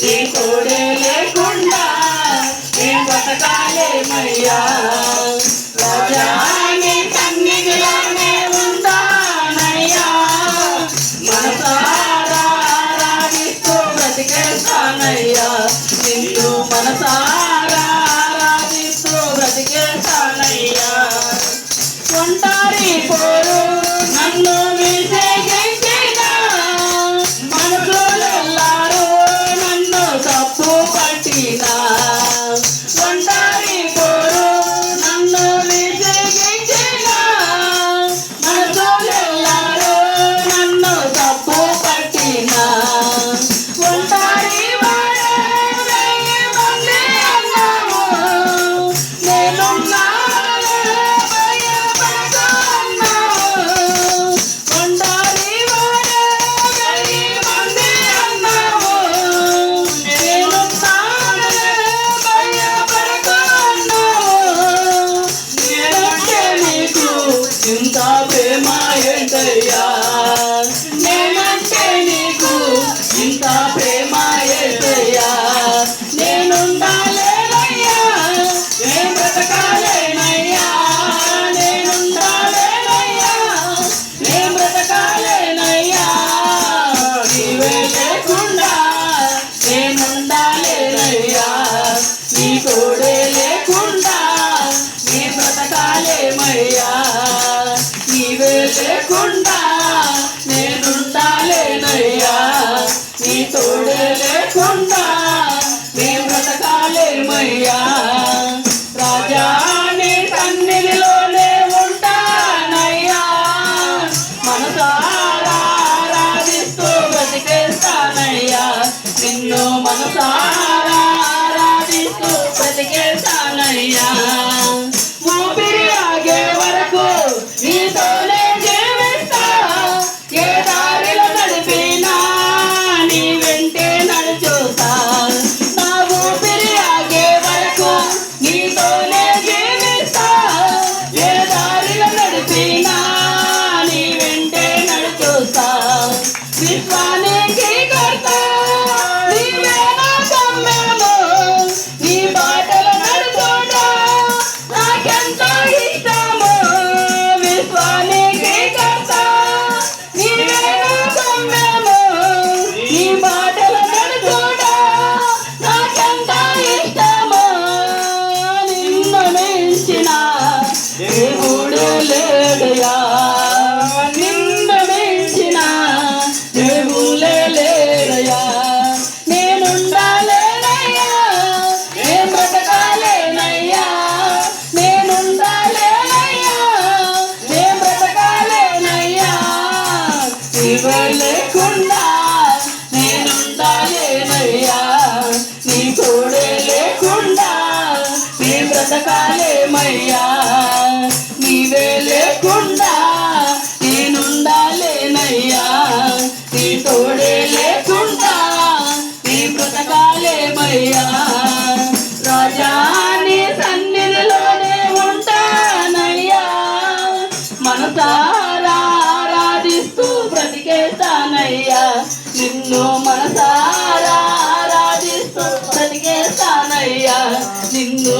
నీ తోడే లేకుండా నేను బ్రతకాలేమయ్యా. రాజా నీ సన్నిధిలోనే ఉంటానయ్యా, మనసారా ఆరాధిస్తూ బ్రతికేస్తానయ్యా. నిన్ను మనసారా ఆరాధిస్తూ బ్రతికేస్తానయ్యా. ఒంటారి పోరు నన్ను విసిగించిన మనుషులెల్లారూ నన్ను తప్పు పట్టిన. ఒంటారి పోరు నన్ను విసిగించిన మనుషులెల్లారూ నన్ను తప్పు పట్టిన. ఒంటారి వాడే వెయ్యి మంది అన్నావు, నేనున్నా ఇంత ప్రేమ ఏంటయ్యా, నేనంటే నీకు ఇంత ప్రేమ ఏంటయ్యా. నేనుండాలేనయ్యా, నేను బ్రతకాలేనయ్యా, నేనుండాలేనయ్యా, నేను బ్రతకాలేనయ్యా. నీవే లేకుండా నేనుండాలేనయ్యా, నీ తోడే లేకుండా నీ బ్రతకాలేమయ్యా. నీవే లేకుండా నేనుండాలేనయ్యా, నీ తోడే లేకుండా నీ బ్రతకాలేమయ్యా. రాజా నీ సన్నిధిలోనే ఉంటానయ్యా, మనసారా ఆరాధిస్తూ బ్రతికేస్తానయ్యా. నిన్ను మనసారా ఆరాధిస్తూ బ్రతికేస్తానయ్యా. ఊపిరి ఆగే వరకు నీతోనే జీవిస్తా, ఏ దారిలో నడిపినా నీ వెంటే నడుచుతా. నా ఊపిరి ఆగే వరకు నీతోనే జీవిస్తా, ఏ దారిలో నడిపినా నీ వెంటే నడుచుతా. విశ్వానికి కర్త నీవే నా గమ్యము, నీ బాటలో నడుచుట నాకెంతో ఇష్టము. విశ్వానికి కర్త నీవే నా గమ్యము, నీ బాటలో నడుచుట నాకెంతో ఇష్టము. నిన్ను మించిన దేవుడు లేడయా, నిన్ను మించిన దేవులే లేడయా. నేనుండాలేనయ్యా, నేను బ్రతకాలేనయ్యా, నేనుండాలేనయ్యా, నేను బ్రతకాలేనయ్యా. నీవే లేకుండా నేనుండాలేనయ్యా, నీ తోడే లేకుండా నీ బ్రతకాలేమయ్యా. నీవే లేకుండా నేనుండాలేనయ్యా, నీ తోడే లేకుండా నీ బ్రతకాలేమయ్యా. రాజా నీ సన్నిధిలోనే ఉంటానయ్యా, మనసారా ఆరాధిస్తూ బ్రతికేస్తానయ్యా. నిన్ను మనసారా ఆరాధిస్తూ బ్రతికేస్తానయ్యా, నిన్ను